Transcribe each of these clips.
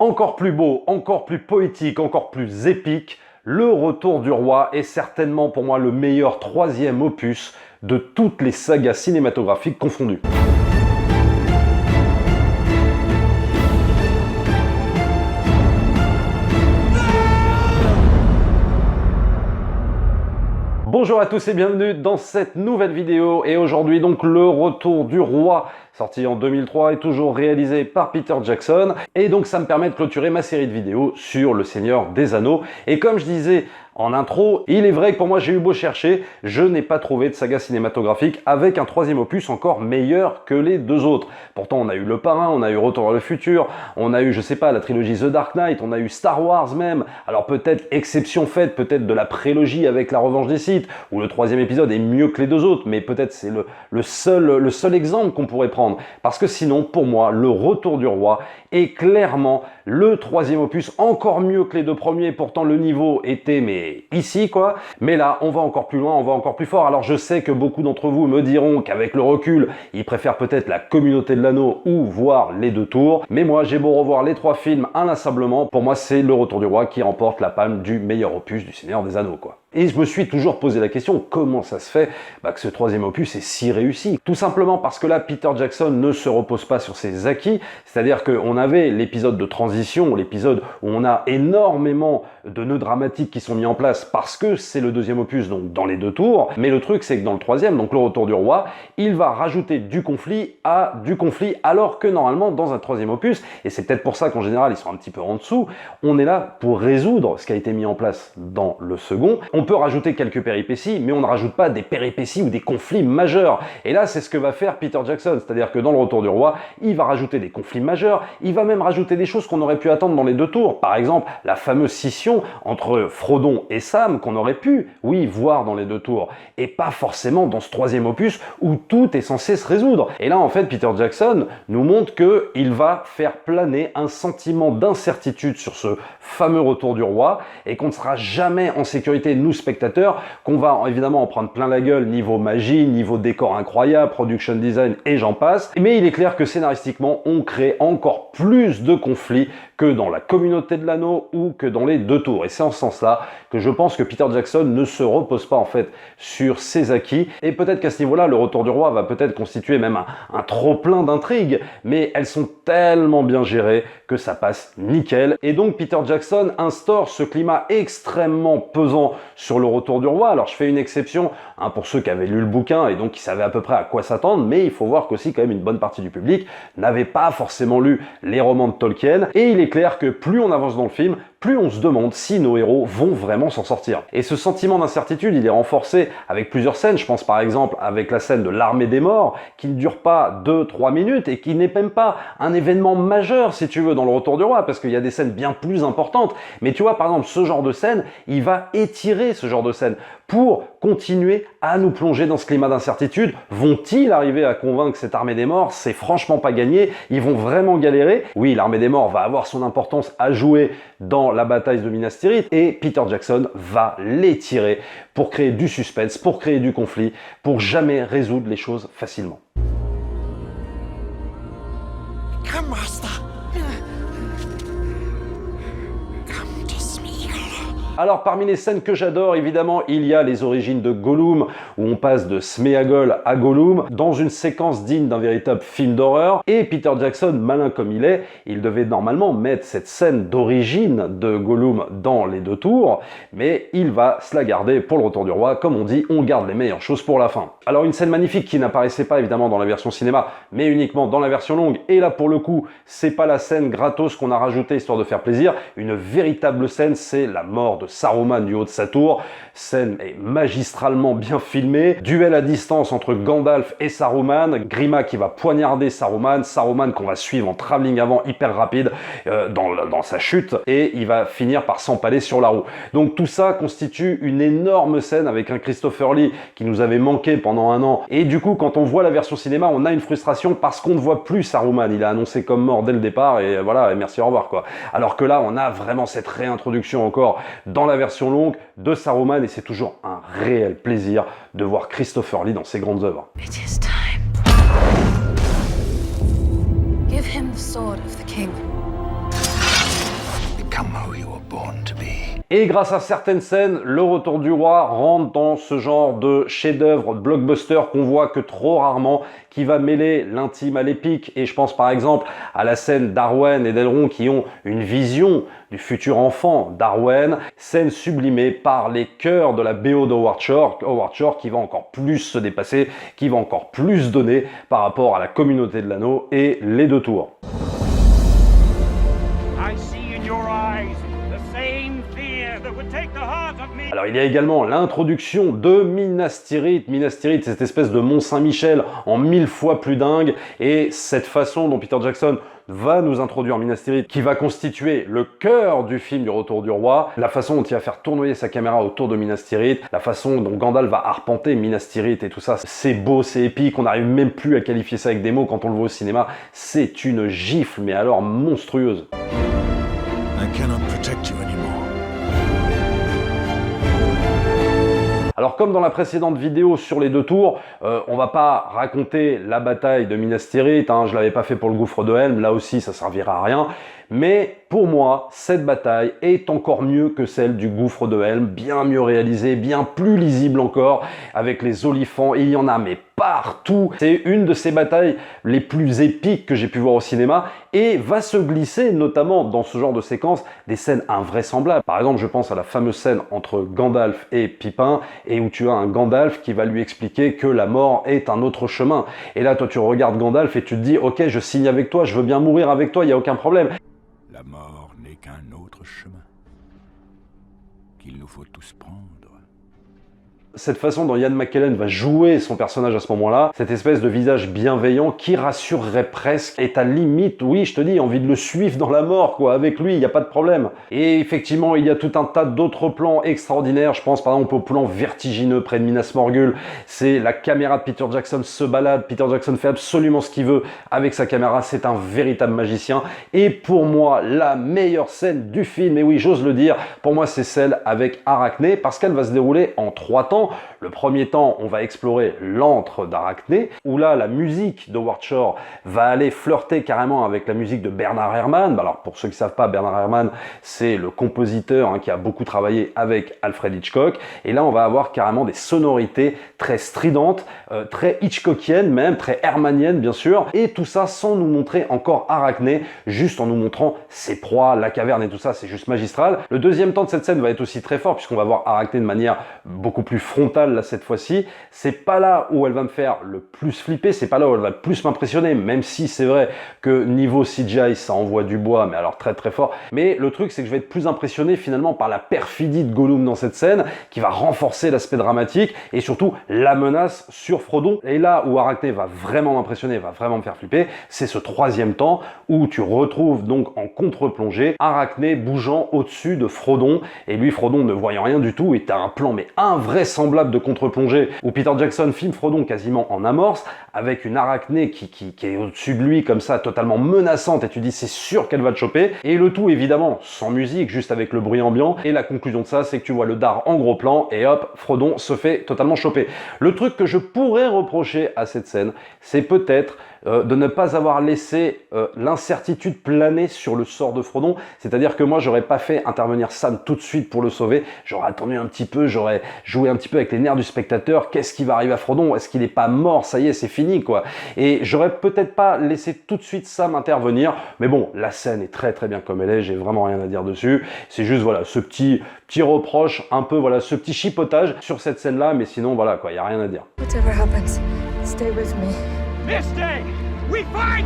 Encore plus beau, encore plus poétique, encore plus épique, Le Retour du Roi est certainement pour moi le meilleur troisième opus de toutes les sagas cinématographiques confondues. Bonjour à tous et bienvenue dans cette nouvelle vidéo et aujourd'hui donc Le Retour du Roi, sorti en 2003 et toujours réalisé par Peter Jackson, et donc ça me permet de clôturer ma série de vidéos sur Le Seigneur des Anneaux. Et comme je disais en intro, il est vrai que pour moi j'ai eu beau chercher, je n'ai pas trouvé de saga cinématographique avec un troisième opus encore meilleur que les deux autres. Pourtant on a eu Le Parrain, on a eu Retour vers le futur, on a eu, je sais pas, la trilogie The Dark Knight, on a eu Star Wars même. Alors peut-être exception faite, peut-être de la prélogie avec La Revanche des Sith, où le troisième épisode est mieux que les deux autres, mais peut-être c'est le seul exemple qu'on pourrait prendre. Parce que sinon, pour moi, Le Retour du Roi est clairement le troisième opus, encore mieux que les deux premiers. Pourtant le niveau était ici quoi, mais là on va encore plus loin, on va encore plus fort. Alors je sais que beaucoup d'entre vous me diront qu'avec le recul ils préfèrent peut-être La Communauté de l'Anneau ou voir Les Deux Tours, mais moi j'ai beau revoir les trois films inlassablement, pour moi c'est Le Retour du Roi qui remporte la palme du meilleur opus du Seigneur des Anneaux quoi. Et je me suis toujours posé la question, comment ça se fait que ce troisième opus est si réussi? Tout simplement parce que là, Peter Jackson ne se repose pas sur ses acquis, c'est-à-dire qu'on avait l'épisode de transition, l'épisode où on a énormément de nœuds dramatiques qui sont mis en place parce que c'est le deuxième opus, donc dans Les Deux Tours, mais le truc c'est que dans le troisième, donc Le Retour du Roi, il va rajouter du conflit à du conflit, alors que normalement dans un troisième opus, et c'est peut-être pour ça qu'en général ils sont un petit peu en dessous, on est là pour résoudre ce qui a été mis en place dans le second. On peut rajouter quelques péripéties, mais on ne rajoute pas des péripéties ou des conflits majeurs. Et là, c'est ce que va faire Peter Jackson, c'est-à-dire que dans Le Retour du Roi, il va rajouter des conflits majeurs, il va même rajouter des choses qu'on aurait pu attendre dans Les Deux Tours. Par exemple, la fameuse scission entre Frodon et Sam qu'on aurait pu, oui, voir dans Les Deux Tours, et pas forcément dans ce troisième opus où tout est censé se résoudre. Et là, en fait, Peter Jackson nous montre qu'il va faire planer un sentiment d'incertitude sur ce fameux Retour du Roi, et qu'on ne sera jamais en sécurité, nous spectateurs, qu'on va évidemment en prendre plein la gueule niveau magie, niveau décor incroyable, production design et j'en passe. Mais il est clair que scénaristiquement, on crée encore plus de conflits que dans La Communauté de l'Anneau ou que dans Les Deux Tours. Et c'est en ce sens-là que je pense que Peter Jackson ne se repose pas en fait sur ses acquis. Et peut-être qu'à ce niveau-là, Le Retour du Roi va peut-être constituer même un trop-plein d'intrigues, mais elles sont tellement bien gérées que ça passe nickel. Et donc Peter Jackson instaure ce climat extrêmement pesant sur Le Retour du Roi. Alors je fais une exception pour ceux qui avaient lu le bouquin et donc qui savaient à peu près à quoi s'attendre, mais il faut voir qu'aussi quand même une bonne partie du public n'avait pas forcément lu les romans de Tolkien. Et il est clair que plus on avance dans le film, plus on se demande si nos héros vont vraiment s'en sortir. Et ce sentiment d'incertitude, il est renforcé avec plusieurs scènes. Je pense par exemple avec la scène de l'Armée des Morts, qui ne dure pas 2-3 minutes et qui n'est même pas un événement majeur, si tu veux, dans Le Retour du Roi, parce qu'il y a des scènes bien plus importantes. Mais tu vois, par exemple, ce genre de scène, il va étirer ce genre de scène pour continuer à nous plonger dans ce climat d'incertitude. Vont-ils arriver à convaincre cette Armée des Morts? C'est franchement pas gagné. Ils vont vraiment galérer. Oui, l'Armée des Morts va avoir son importance à jouer dans la bataille de Minas Tirith et Peter Jackson va l'étirer pour créer du suspense, pour créer du conflit, pour jamais résoudre les choses facilement. Come, Master. Alors parmi les scènes que j'adore, évidemment, il y a les origines de Gollum, où on passe de Sméagol à Gollum, dans une séquence digne d'un véritable film d'horreur. Et Peter Jackson, malin comme il est, il devait normalement mettre cette scène d'origine de Gollum dans Les Deux Tours, mais il va se la garder pour Le Retour du Roi. Comme on dit, on garde les meilleures choses pour la fin. Alors une scène magnifique qui n'apparaissait pas évidemment dans la version cinéma, mais uniquement dans la version longue, et là pour le coup, c'est pas la scène gratos qu'on a rajoutée histoire de faire plaisir, une véritable scène, c'est la mort de Saruman du haut de sa tour. Scène est magistralement bien filmée. Duel à distance entre Gandalf et Saruman. Grima qui va poignarder Saruman. Saruman qu'on va suivre en travelling avant hyper rapide dans sa chute. Et il va finir par s'empaler sur la roue. Donc tout ça constitue une énorme scène avec un Christopher Lee qui nous avait manqué pendant un an. Et du coup, quand on voit la version cinéma, on a une frustration parce qu'on ne voit plus Saruman. Il a annoncé comme mort dès le départ et voilà, et merci, au revoir quoi. Alors que là, on a vraiment cette réintroduction encore dans la version longue de Saruman et c'est toujours un réel plaisir de voir Christopher Lee dans ses grandes œuvres. It is time. Give him the sword of the king. born to be. Et grâce à certaines scènes, le retour du roi rentre dans ce genre de chef-d'œuvre, de blockbuster qu'on voit que trop rarement, qui va mêler l'intime à l'épique. Et je pense par exemple à la scène d'Arwen et d'Elrond qui ont une vision du futur enfant d'Arwen, scène sublimée par les chœurs de la BO d'Howard Shore qui va encore plus se dépasser, qui va encore plus donner par rapport à la communauté de l'anneau et les deux tours. Alors il y a également l'introduction de Minas Tirith. Minas Tirith, cette espèce de Mont Saint-Michel en 1000 fois plus dingue. Et cette façon dont Peter Jackson va nous introduire Minas Tirith, qui va constituer le cœur du film du Retour du Roi, la façon dont il va faire tournoyer sa caméra autour de Minas Tirith, la façon dont Gandalf va arpenter Minas Tirith et tout ça, c'est beau, c'est épique, on n'arrive même plus à qualifier ça avec des mots quand on le voit au cinéma, c'est une gifle, mais alors monstrueuse. I cannot protect you anymore. Alors comme dans la précédente vidéo sur les deux tours, on va pas raconter la bataille de Minas Tirith, hein, je l'avais pas fait pour le gouffre de Helm, là aussi ça servira à rien, mais pour moi, cette bataille est encore mieux que celle du gouffre de Helm, bien mieux réalisée, bien plus lisible encore, avec les olifants, il y en a mais partout. C'est une de ces batailles les plus épiques que j'ai pu voir au cinéma et va se glisser notamment dans ce genre de séquence des scènes invraisemblables. Par exemple, je pense à la fameuse scène entre Gandalf et Pippin et où tu as un Gandalf qui va lui expliquer que la mort est un autre chemin. Et là, toi, tu regardes Gandalf et tu te dis « Ok, je signe avec toi, je veux bien mourir avec toi, il n'y a aucun problème. » La mort n'est qu'un autre chemin qu'il nous faut tous prendre. Cette façon dont Ian McKellen va jouer son personnage à ce moment-là, cette espèce de visage bienveillant qui rassurerait presque, et à limite, oui, je te dis, envie de le suivre dans la mort, quoi, avec lui, il n'y a pas de problème. Et effectivement, il y a tout un tas d'autres plans extraordinaires, je pense par exemple au plan vertigineux près de Minas Morgul, c'est la caméra de Peter Jackson se balade, Peter Jackson fait absolument ce qu'il veut avec sa caméra, c'est un véritable magicien, et pour moi, la meilleure scène du film, et oui, j'ose le dire, pour moi c'est celle avec Arachné, parce qu'elle va se dérouler en 3 temps. Le premier temps, on va explorer l'antre d'Arachné, où là, la musique d'Howard Shore va aller flirter carrément avec la musique de Bernard Herrmann. Alors, pour ceux qui ne savent pas, Bernard Herrmann, c'est le compositeur qui a beaucoup travaillé avec Alfred Hitchcock. Et là, on va avoir carrément des sonorités très stridentes, très Hitchcockiennes même, très hermanniennes bien sûr. Et tout ça sans nous montrer encore Arachné, juste en nous montrant ses proies, la caverne et tout ça, c'est juste magistral. Le deuxième temps de cette scène va être aussi très fort, puisqu'on va voir Arachné de manière beaucoup plus frontale là cette fois-ci. C'est pas là où elle va me faire le plus flipper, c'est pas là où elle va le plus m'impressionner, même si c'est vrai que niveau CGI ça envoie du bois, mais alors très très fort. Mais le truc c'est que je vais être plus impressionné finalement par la perfidie de Gollum dans cette scène, qui va renforcer l'aspect dramatique et surtout la menace sur Frodon. Et là où Arachné va vraiment m'impressionner, va vraiment me faire flipper, c'est ce troisième temps où tu retrouves donc en contre-plongée Arachné bougeant au-dessus de Frodon, et lui Frodon ne voyant rien du tout, et t'as un plan mais invraisemblable de contre-plongée où Peter Jackson filme Frodon quasiment en amorce avec une Arachné qui est au-dessus de lui comme ça, totalement menaçante, et tu dis c'est sûr qu'elle va te choper, et le tout évidemment sans musique, juste avec le bruit ambiant, et la conclusion de ça c'est que tu vois le dard en gros plan et hop, Frodon se fait totalement choper. Le truc que je pourrais reprocher à cette scène, c'est peut-être de ne pas avoir laissé l'incertitude planer sur le sort de Frodon, c'est-à-dire que moi j'aurais pas fait intervenir Sam tout de suite pour le sauver, j'aurais attendu un petit peu, j'aurais joué un petit peu avec les nerfs du spectateur, qu'est-ce qui va arriver à Frodon, est-ce qu'il est pas mort, ça y est c'est fini quoi, et j'aurais peut-être pas laissé tout de suite Sam intervenir, mais bon, la scène est très très bien comme elle est, j'ai vraiment rien à dire dessus, c'est juste voilà, ce petit reproche, un peu voilà, ce petit chipotage sur cette scène là, mais sinon voilà quoi, y a rien à dire. Whatever happens, stay with me. This day, we fight!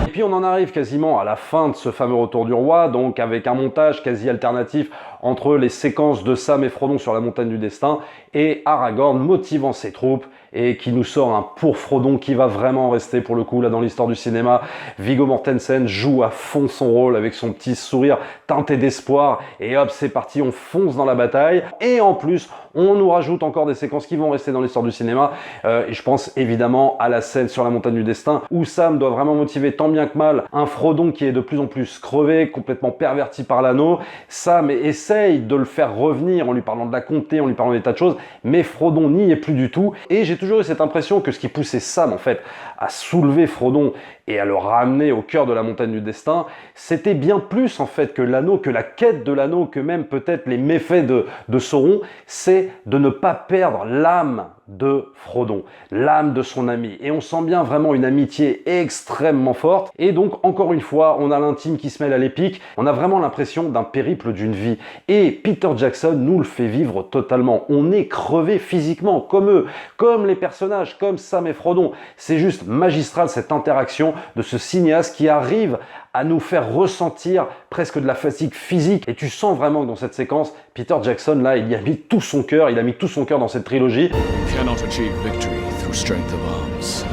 Et puis on en arrive quasiment à la fin de ce fameux retour du roi, donc avec un montage quasi alternatif entre les séquences de Sam et Frodon sur la montagne du destin et Aragorn motivant ses troupes et qui nous sort un pour Frodon qui va vraiment rester pour le coup là dans l'histoire du cinéma. Viggo Mortensen joue à fond son rôle avec son petit sourire teinté d'espoir et hop c'est parti, on fonce dans la bataille et en plus on nous rajoute encore des séquences qui vont rester dans l'histoire du cinéma et je pense évidemment à la scène sur la montagne du destin où Sam doit vraiment motiver tant bien que mal un Frodon qui est de plus en plus crevé, complètement perverti par l'anneau. Sam essaye de le faire revenir en lui parlant de la comté, en lui parlant des tas de choses, mais Frodon n'y est plus du tout et j'ai toujours eu cette impression que ce qui poussait Sam en fait à soulever Frodon et à le ramener au cœur de la montagne du destin, c'était bien plus en fait que l'anneau, que la quête de l'anneau, que même peut-être les méfaits de Sauron, c'est de ne pas perdre l'âme de Frodon, l'âme de son ami. Et on sent bien vraiment une amitié extrêmement forte. Et donc, encore une fois, on a l'intime qui se mêle à l'épique. On a vraiment l'impression d'un périple d'une vie. Et Peter Jackson nous le fait vivre totalement. On est crevé physiquement, comme eux, comme les personnages, comme Sam et Frodon. C'est juste magistral cette interaction de ce cinéaste qui arrive à nous faire ressentir presque de la fatigue physique. Et tu sens vraiment que dans cette séquence, Peter Jackson, là, il y a mis tout son cœur, il a mis tout son cœur dans cette trilogie. We cannot achieve victory through strength of arms.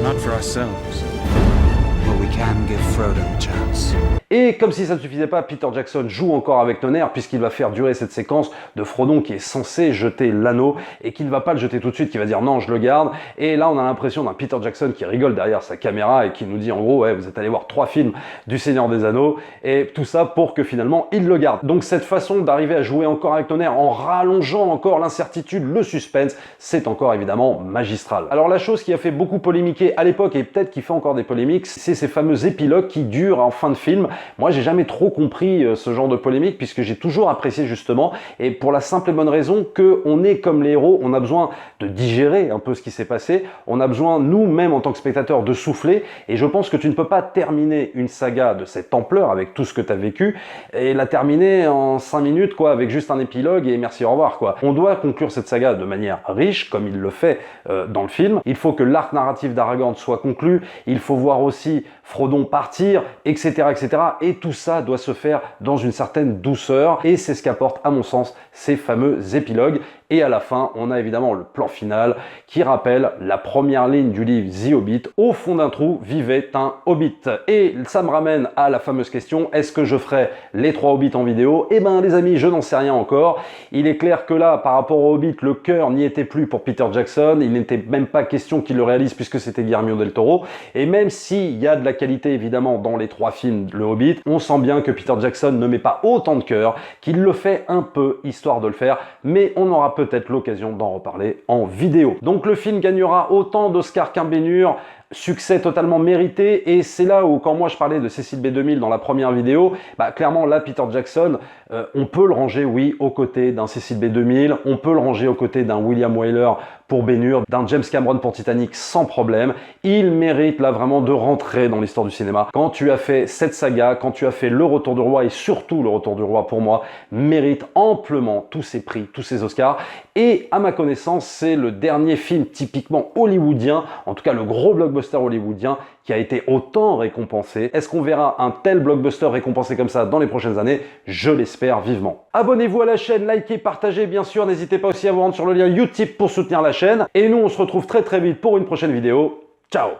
Not for ourselves. But we can give Frodo a chance. Et comme si ça ne suffisait pas, Peter Jackson joue encore avec tonnerre puisqu'il va faire durer cette séquence de Frodon qui est censé jeter l'anneau et qui ne va pas le jeter tout de suite, qui va dire non, je le garde. Et là, on a l'impression d'un Peter Jackson qui rigole derrière sa caméra et qui nous dit en gros, ouais, vous êtes allé voir 3 films du Seigneur des Anneaux et tout ça pour que finalement il le garde. Donc cette façon d'arriver à jouer encore avec tonnerre en rallongeant encore l'incertitude, le suspense, c'est encore évidemment magistral. Alors la chose qui a fait beaucoup polémiquer à l'époque et peut-être qui fait encore des polémiques, c'est ces fameux épilogues qui durent en fin de film. Moi, j'ai jamais trop compris ce genre de polémique puisque j'ai toujours apprécié justement, et pour la simple et bonne raison que on est comme les héros, on a besoin de digérer un peu ce qui s'est passé, on a besoin nous-mêmes en tant que spectateurs de souffler, et je pense que tu ne peux pas terminer une saga de cette ampleur avec tout ce que tu as vécu et la terminer en 5 minutes quoi, avec juste un épilogue et merci au revoir quoi. On doit conclure cette saga de manière riche comme il le fait dans le film. Il faut que l'arc narratif d'Aragorn soit conclu, il faut voir aussi Frodon partir, etc., etc. Et tout ça doit se faire dans une certaine douceur. Et c'est ce qu'apportent, à mon sens, ces fameux épilogues. Et à la fin, on a évidemment le plan final qui rappelle la première ligne du livre The Hobbit. Au fond d'un trou vivait un Hobbit. Et ça me ramène à la fameuse question, est-ce que je ferai les 3 Hobbits en vidéo? Eh ben les amis, je n'en sais rien encore. Il est clair que là, par rapport au Hobbit, le cœur n'y était plus pour Peter Jackson. Il n'était même pas question qu'il le réalise puisque c'était Guillermo del Toro. Et même s'il y a de la qualité évidemment dans les 3 films, le Hobbit, on sent bien que Peter Jackson ne met pas autant de cœur, qu'il le fait un peu histoire de le faire, mais on aura peut-être l'occasion d'en reparler en vidéo. Donc le film gagnera autant d'Oscars qu'un Bénur, succès totalement mérité, et c'est là où, quand moi je parlais de Cecil B2000 dans la première vidéo, bah clairement là Peter Jackson, on peut le ranger oui aux côtés d'un Cecil B2000, on peut le ranger aux côtés d'un William Wyler pour Ben-Hur, d'un James Cameron pour Titanic sans problème. Il mérite là vraiment de rentrer dans l'histoire du cinéma. Quand tu as fait cette saga, quand tu as fait Le Retour du Roi, et surtout Le Retour du Roi pour moi, mérite amplement tous ces prix, tous ces Oscars. Et à ma connaissance, c'est le dernier film typiquement hollywoodien, en tout cas le gros blockbuster hollywoodien, qui a été autant récompensé. Est-ce qu'on verra un tel blockbuster récompensé comme ça dans les prochaines années? Je l'espère vivement. Abonnez-vous à la chaîne, likez, partagez bien sûr. N'hésitez pas aussi à vous rendre sur le lien Utip pour soutenir la chaîne. Et nous, on se retrouve très vite pour une prochaine vidéo. Ciao!